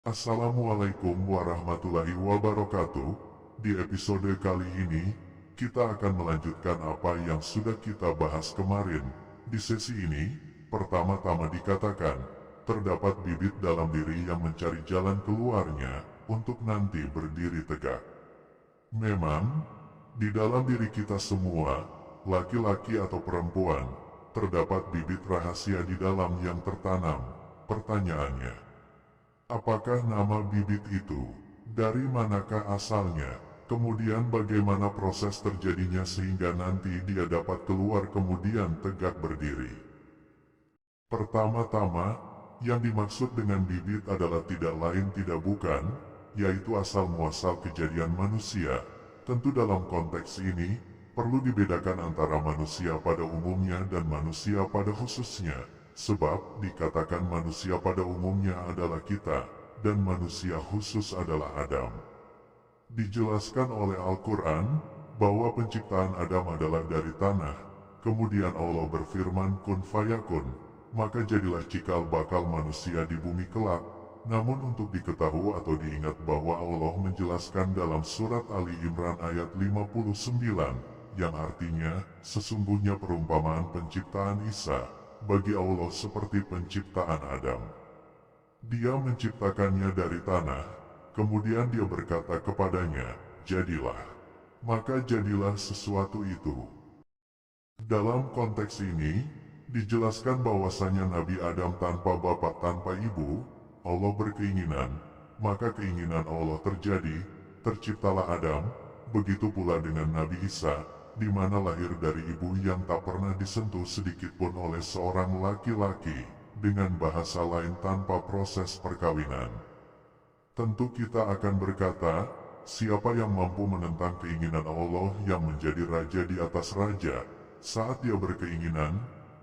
Assalamualaikum warahmatullahi wabarakatuh. Di episode kali ini, kita akan melanjutkan apa yang sudah kita bahas kemarin. Di sesi ini, pertama-tama dikatakan, terdapat bibit dalam diri yang mencari jalan keluarnya untuk nanti berdiri tegak. Memang, di dalam diri kita semua, laki-laki atau perempuan, terdapat bibit rahasia di dalam yang tertanam. Pertanyaannya, apakah nama bibit itu? Dari manakah asalnya? Kemudian bagaimana proses terjadinya sehingga nanti dia dapat keluar kemudian tegak berdiri? Pertama-tama, yang dimaksud dengan bibit adalah tidak lain tidak bukan, yaitu asal-muasal kejadian manusia. Tentu dalam konteks ini, perlu dibedakan antara manusia pada umumnya dan manusia pada khususnya. Sebab dikatakan manusia pada umumnya adalah kita, dan manusia khusus adalah Adam. Dijelaskan oleh Al-Quran, bahwa penciptaan Adam adalah dari tanah. Kemudian Allah berfirman kun fayakun, maka jadilah cikal bakal manusia di bumi kelak. Namun untuk diketahui atau diingat bahwa Allah menjelaskan dalam surat Ali Imran ayat 59, yang artinya, sesungguhnya perumpamaan penciptaan Isa bagi Allah seperti penciptaan Adam. Dia menciptakannya dari tanah, kemudian dia berkata kepadanya, jadilah. Maka jadilah sesuatu itu. Dalam konteks ini, dijelaskan bahwasanya Nabi Adam tanpa bapak tanpa ibu, Allah berkeinginan, maka keinginan Allah terjadi, terciptalah Adam, begitu pula dengan Nabi Isa, di mana lahir dari ibu yang tak pernah disentuh sedikitpun oleh seorang laki-laki, dengan bahasa lain tanpa proses perkawinan. Tentu kita akan berkata, siapa yang mampu menentang keinginan Allah yang menjadi raja di atas raja, saat dia berkeinginan,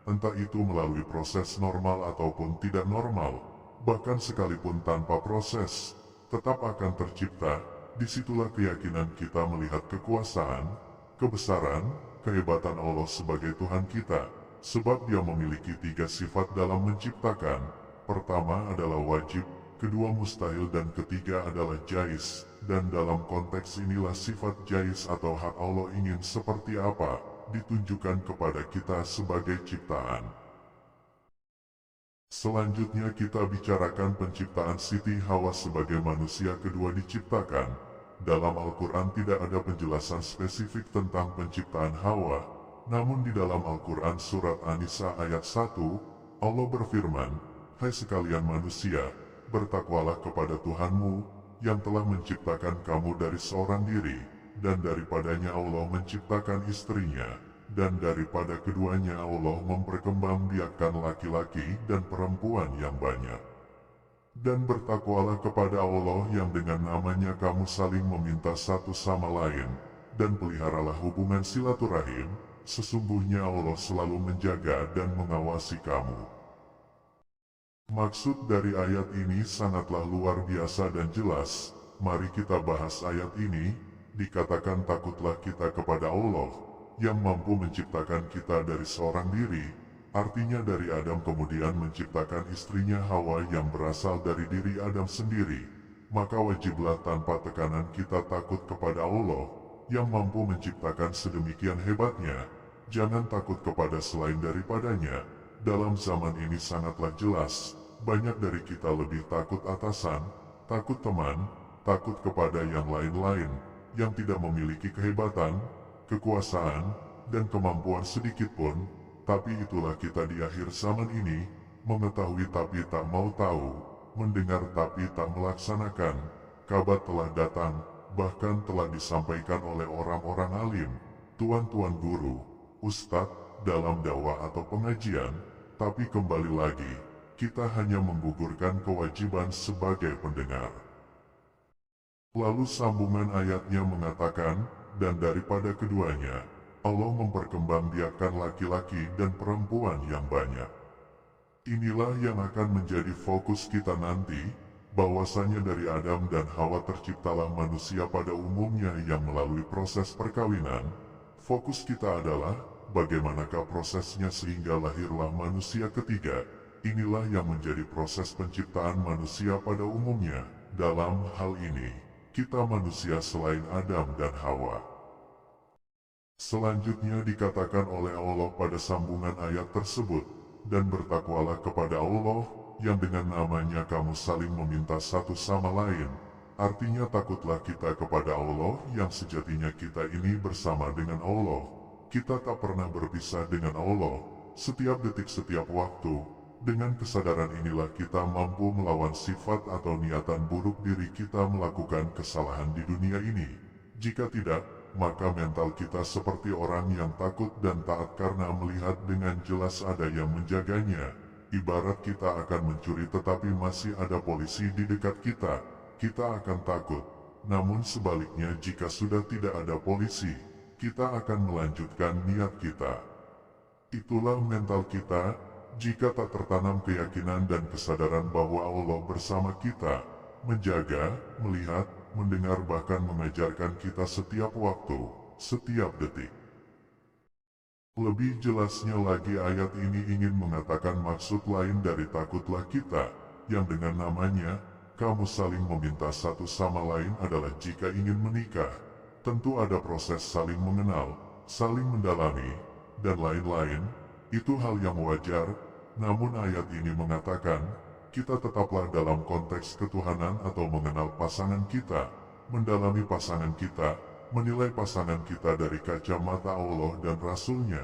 entah itu melalui proses normal ataupun tidak normal, bahkan sekalipun tanpa proses, tetap akan tercipta. Disitulah keyakinan kita melihat kekuasaan, kebesaran, kehebatan Allah sebagai Tuhan kita, sebab dia memiliki tiga sifat dalam menciptakan. Pertama adalah wajib, kedua mustahil dan ketiga adalah jais. Dan dalam konteks inilah sifat jais atau hak Allah ingin seperti apa, ditunjukkan kepada kita sebagai ciptaan. Selanjutnya kita bicarakan penciptaan Siti Hawa sebagai manusia kedua diciptakan. Dalam Al-Quran tidak ada penjelasan spesifik tentang penciptaan Hawa, namun di dalam Al-Quran surat An-Nisa ayat 1, Allah berfirman, hai sekalian manusia, bertakwalah kepada Tuhanmu, yang telah menciptakan kamu dari seorang diri, dan daripadanya Allah menciptakan istrinya, dan daripada keduanya Allah memperkembangbiakkan laki-laki dan perempuan yang banyak. Dan bertakwalah kepada Allah yang dengan namanya kamu saling meminta satu sama lain, dan peliharalah hubungan silaturahim, sesungguhnya Allah selalu menjaga dan mengawasi kamu. Maksud dari ayat ini sangatlah luar biasa dan jelas. Mari kita bahas ayat ini. Dikatakan takutlah kita kepada Allah, yang mampu menciptakan kita dari seorang diri, artinya dari Adam kemudian menciptakan istrinya Hawa yang berasal dari diri Adam sendiri. Maka wajiblah tanpa tekanan kita takut kepada Allah, yang mampu menciptakan sedemikian hebatnya. Jangan takut kepada selain daripadanya. Dalam zaman ini sangatlah jelas, banyak dari kita lebih takut atasan, takut teman, takut kepada yang lain-lain, yang tidak memiliki kehebatan, kekuasaan, dan kemampuan sedikitpun. Tapi itulah kita di akhir zaman ini, mengetahui tapi tak mau tahu, mendengar tapi tak melaksanakan. Kabar telah datang, bahkan telah disampaikan oleh orang-orang alim, tuan-tuan guru, ustadz, dalam dakwah atau pengajian, tapi kembali lagi, kita hanya menggugurkan kewajiban sebagai pendengar. Lalu sambungan ayatnya mengatakan, dan daripada keduanya, Allah memperkembangbiakkan laki-laki dan perempuan yang banyak. Inilah yang akan menjadi fokus kita nanti, bahwasanya dari Adam dan Hawa terciptalah manusia pada umumnya yang melalui proses perkawinan. Fokus kita adalah, bagaimanakah prosesnya sehingga lahirlah manusia ketiga. inilah yang menjadi proses penciptaan manusia pada umumnya. Dalam hal ini, kita manusia selain Adam dan Hawa. Selanjutnya dikatakan oleh Allah pada sambungan ayat tersebut, dan bertakwalah kepada Allah, yang dengan namanya kamu saling meminta satu sama lain. Artinya takutlah kita kepada Allah yang sejatinya kita ini bersama dengan Allah. Kita tak pernah berpisah dengan Allah, setiap detik setiap waktu. Dengan kesadaran inilah kita mampu melawan sifat atau niatan buruk diri kita melakukan kesalahan di dunia ini. Jika tidak, maka mental kita seperti orang yang takut dan taat karena melihat dengan jelas ada yang menjaganya. Ibarat kita akan mencuri tetapi masih ada polisi di dekat kita, kita akan takut. Namun sebaliknya jika sudah tidak ada polisi, kita akan melanjutkan niat kita. Itulah mental kita. Jika tak tertanam keyakinan dan kesadaran bahwa Allah bersama kita, menjaga, melihat, mendengar bahkan mengajarkan kita setiap waktu, setiap detik. Lebih jelasnya lagi ayat ini ingin mengatakan maksud lain dari takutlah kita, yang dengan namanya, kamu saling meminta satu sama lain adalah jika ingin menikah. Tentu ada proses saling mengenal, saling mendalami, dan lain-lain, itu hal yang wajar, namun ayat ini mengatakan, kita tetaplah dalam konteks ketuhanan atau mengenal pasangan kita, mendalami pasangan kita, menilai pasangan kita dari kacamata Allah dan Rasul-Nya.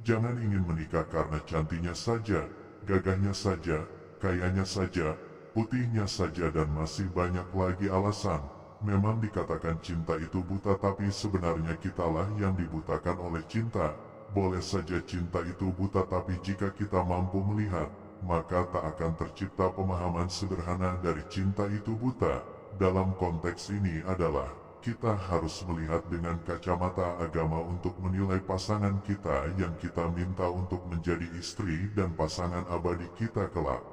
Jangan ingin menikah karena cantiknya saja, gagahnya saja, kayanya saja, putihnya saja dan masih banyak lagi alasan. Memang dikatakan cinta itu buta tapi sebenarnya kitalah yang dibutakan oleh cinta. Boleh saja cinta itu buta tapi jika kita mampu melihat, maka tak akan tercipta pemahaman sederhana dari cinta itu buta. Dalam konteks ini adalah, kita harus melihat dengan kacamata agama untuk menilai pasangan kita yang kita minta untuk menjadi istri dan pasangan abadi kita kelak.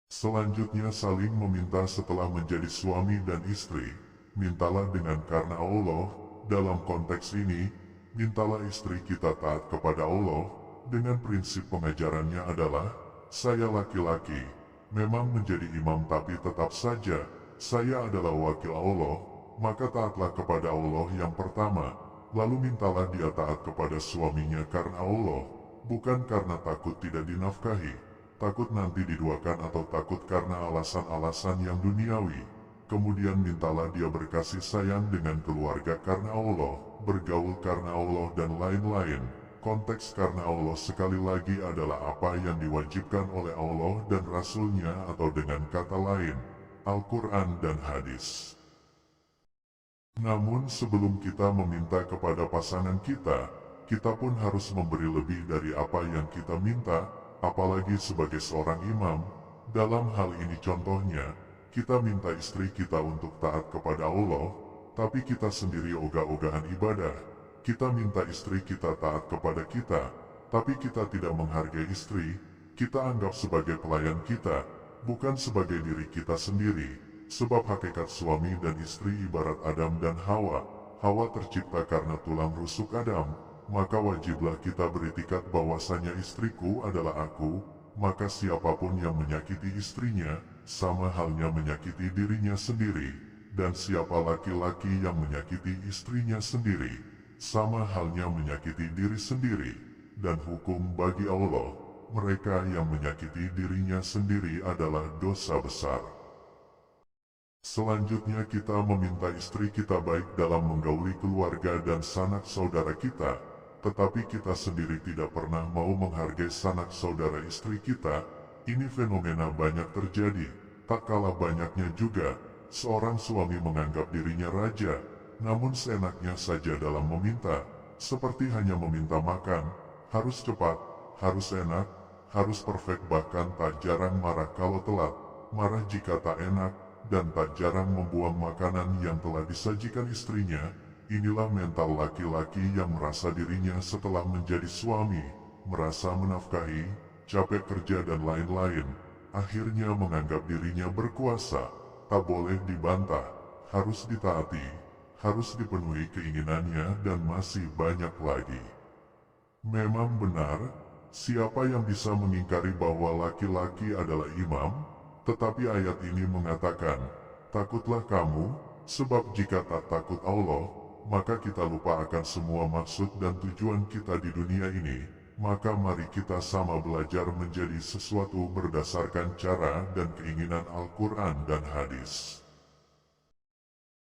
Selanjutnya saling meminta setelah menjadi suami dan istri. Mintalah dengan karena Allah. Dalam konteks ini, mintalah istri kita taat kepada Allah. Dengan prinsip pengajarannya adalah, saya laki-laki, memang menjadi imam tapi tetap saja, saya adalah wakil Allah. Maka taatlah kepada Allah yang pertama, lalu mintalah dia taat kepada suaminya karena Allah, bukan karena takut tidak dinafkahi, takut nanti diduakan atau takut karena alasan-alasan yang duniawi. Kemudian mintalah dia berkasih sayang dengan keluarga karena Allah, bergaul karena Allah dan lain-lain. Konteks karena Allah sekali lagi adalah apa yang diwajibkan oleh Allah dan Rasul-Nya atau dengan kata lain, Al-Quran dan Hadis. Namun sebelum kita meminta kepada pasangan kita, kita pun harus memberi lebih dari apa yang kita minta, apalagi sebagai seorang imam. Dalam hal ini contohnya, kita minta istri kita untuk taat kepada Allah, tapi kita sendiri ogah-ogahan ibadah. Kita minta istri kita taat kepada kita, tapi kita tidak menghargai istri, kita anggap sebagai pelayan kita, bukan sebagai diri kita sendiri. Sebab hakikat suami dan istri ibarat Adam dan Hawa. Hawa tercipta karena tulang rusuk Adam, maka wajiblah kita beritikat bahwasanya istriku adalah aku. Maka siapapun yang menyakiti istrinya, sama halnya menyakiti dirinya sendiri. Dan siapa laki-laki yang menyakiti istrinya sendiri, sama halnya menyakiti diri sendiri. Dan hukum bagi Allah, mereka yang menyakiti dirinya sendiri adalah dosa besar. Selanjutnya kita meminta istri kita baik dalam menggauli keluarga dan sanak saudara kita, tetapi kita sendiri tidak pernah mau menghargai sanak saudara istri kita. Ini fenomena banyak terjadi, tak kalah banyaknya juga, seorang suami menganggap dirinya raja, namun seenaknya saja dalam meminta, seperti hanya meminta makan, harus cepat, harus enak, harus perfect bahkan tak jarang marah kalau telat, marah jika tak enak, dan tak jarang membuang makanan yang telah disajikan istrinya. Inilah mental laki-laki yang merasa dirinya setelah menjadi suami, merasa menafkahi, capek kerja dan lain-lain, akhirnya menganggap dirinya berkuasa, tak boleh dibantah, harus ditaati, harus dipenuhi keinginannya dan masih banyak lagi. Memang benar, Siapa yang bisa mengingkari bahwa laki-laki adalah imam? Tetapi ayat ini mengatakan, takutlah kamu, sebab jika tak takut Allah, maka kita lupa akan semua maksud dan tujuan kita di dunia ini. Maka mari kita sama belajar menjadi sesuatu berdasarkan cara dan keinginan Al-Quran dan hadis.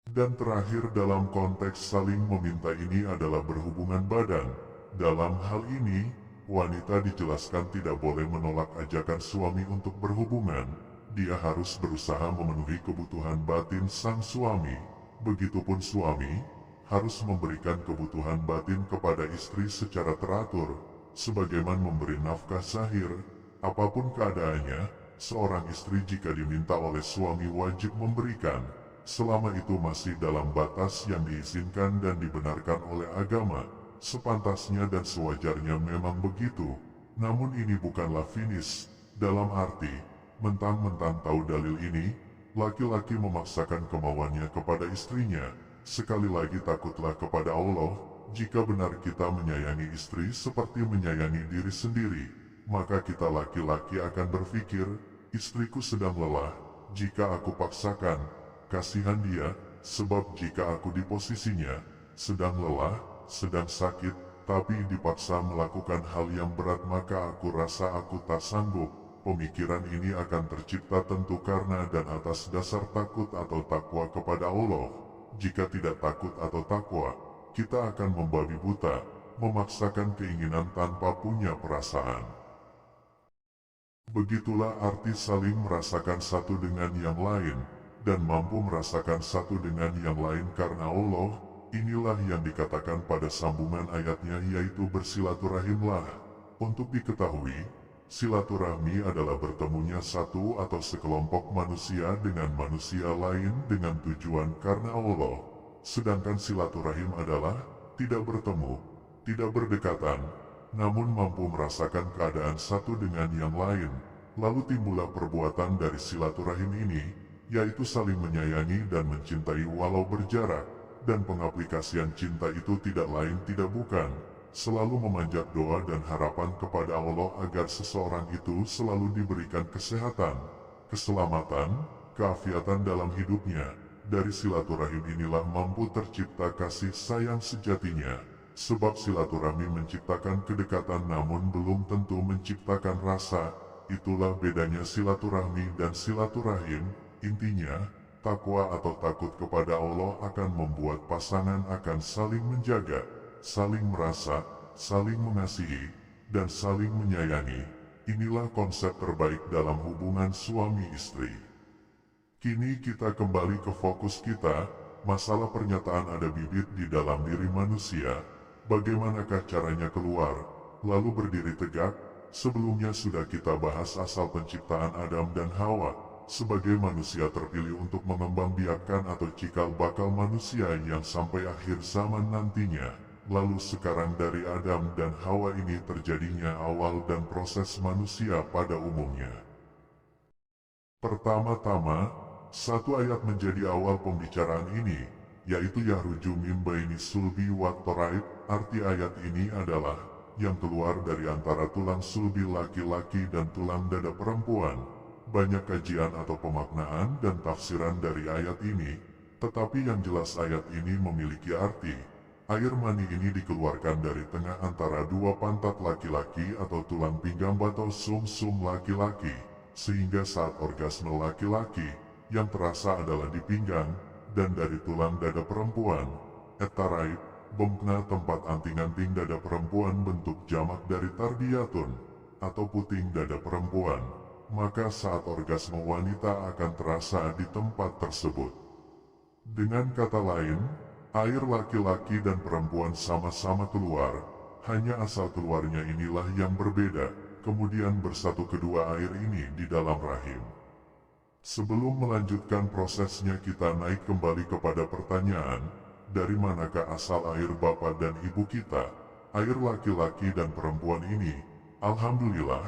Dan terakhir dalam konteks saling meminta ini adalah berhubungan badan. Dalam hal ini, wanita dijelaskan tidak boleh menolak ajakan suami untuk berhubungan. Dia harus berusaha memenuhi kebutuhan batin sang suami. Begitupun suami harus memberikan kebutuhan batin kepada istri secara teratur, sebagaimana memberi nafkah zahir. Apapun keadaannya, seorang istri jika diminta oleh suami wajib memberikan, selama itu masih dalam batas yang diizinkan dan dibenarkan oleh agama. Sepantasnya dan sewajarnya memang begitu. Namun ini bukanlah finish, dalam arti, mentang-mentang tahu dalil ini, laki-laki memaksakan kemauannya kepada istrinya. Sekali lagi takutlah kepada Allah. Jika benar kita menyayangi istri seperti menyayangi diri sendiri, maka kita laki-laki akan berpikir, istriku sedang lelah, jika aku paksakan, kasihan dia, sebab jika aku di posisinya, sedang lelah, sedang sakit, tapi dipaksa melakukan hal yang berat maka aku rasa aku tak sanggup. Pemikiran ini akan tercipta tentu karena dan atas dasar takut atau takwa kepada Allah. Jika tidak takut atau takwa, kita akan membabi buta, memaksakan keinginan tanpa punya perasaan. Begitulah arti saling merasakan satu dengan yang lain, dan mampu merasakan satu dengan yang lain karena Allah. Inilah yang dikatakan pada sambungan ayatnya, yaitu bersilaturahimlah. Untuk diketahui, silaturahmi adalah bertemunya satu atau sekelompok manusia dengan manusia lain dengan tujuan karena Allah. Sedangkan silaturahim adalah tidak bertemu, tidak berdekatan, namun mampu merasakan keadaan satu dengan yang lain. Lalu timbullah perbuatan dari silaturahim ini, yaitu saling menyayangi dan mencintai walau berjarak. Dan pengaplikasian cinta itu tidak lain tidak bukan selalu memanjat doa dan harapan kepada Allah agar seseorang itu selalu diberikan kesehatan, keselamatan, keafiatan dalam hidupnya. Dari silaturahim inilah mampu tercipta kasih sayang sejatinya. Sebab silaturahmi menciptakan kedekatan namun belum tentu menciptakan rasa. Itulah bedanya silaturahmi dan silaturahim. Intinya, takwa atau takut kepada Allah akan membuat pasangan akan saling menjaga, saling merasa, saling mengasihi, dan saling menyayangi. Inilah konsep terbaik dalam hubungan suami istri. Kini kita kembali ke fokus kita, masalah pernyataan ada bibit di dalam diri manusia. Bagaimanakah caranya keluar, lalu berdiri tegak? Sebelumnya sudah kita bahas asal penciptaan Adam dan Hawa sebagai manusia terpilih untuk mengembangbiakkan atau cikal bakal manusia yang sampai akhir zaman nantinya. Lalu sekarang dari Adam dan Hawa ini terjadinya awal dan proses manusia pada umumnya. Pertama-tama, satu ayat menjadi awal pembicaraan ini, yaitu Yahruju mim baini sulbi wa toraib. Arti ayat ini adalah yang keluar dari antara tulang sulbi laki-laki dan tulang dada perempuan. Banyak kajian atau pemaknaan dan tafsiran dari ayat ini, tetapi yang jelas ayat ini memiliki arti. Air mani ini dikeluarkan dari tengah antara dua pantat laki-laki atau tulang pinggang atau sum-sum laki-laki, sehingga saat orgasme laki-laki, yang terasa adalah di pinggang, dan dari tulang dada perempuan. Etaraib, bengkna tempat anting-anting dada perempuan bentuk jamak dari tarbiyatun, atau puting dada perempuan. Maka saat orgasme wanita akan terasa di tempat tersebut. Dengan kata lain, air laki-laki dan perempuan sama-sama keluar, hanya asal keluarnya inilah yang berbeda, kemudian bersatu kedua air ini di dalam rahim. Sebelum melanjutkan prosesnya kita naik kembali kepada pertanyaan, dari manakah asal air bapak dan ibu kita, air laki-laki dan perempuan ini? Alhamdulillah,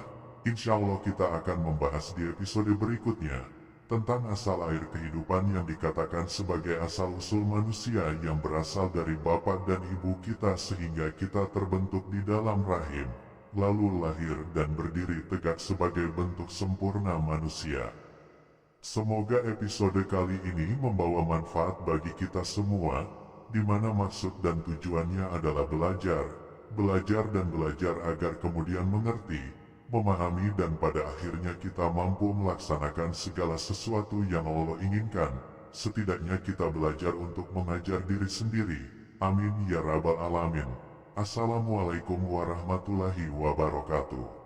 insya Allah kita akan membahas di episode berikutnya tentang asal air kehidupan yang dikatakan sebagai asal-usul manusia yang berasal dari bapak dan ibu kita sehingga kita terbentuk di dalam rahim. lalu lahir dan berdiri tegak sebagai bentuk sempurna manusia. Semoga episode kali ini membawa manfaat bagi kita semua, di mana maksud dan tujuannya adalah belajar dan belajar agar kemudian mengerti, memahami dan pada akhirnya kita mampu melaksanakan segala sesuatu yang Allah inginkan. Setidaknya kita belajar untuk mengajar diri sendiri. Amin ya rabbal alamin. Assalamualaikum warahmatullahi wabarakatuh.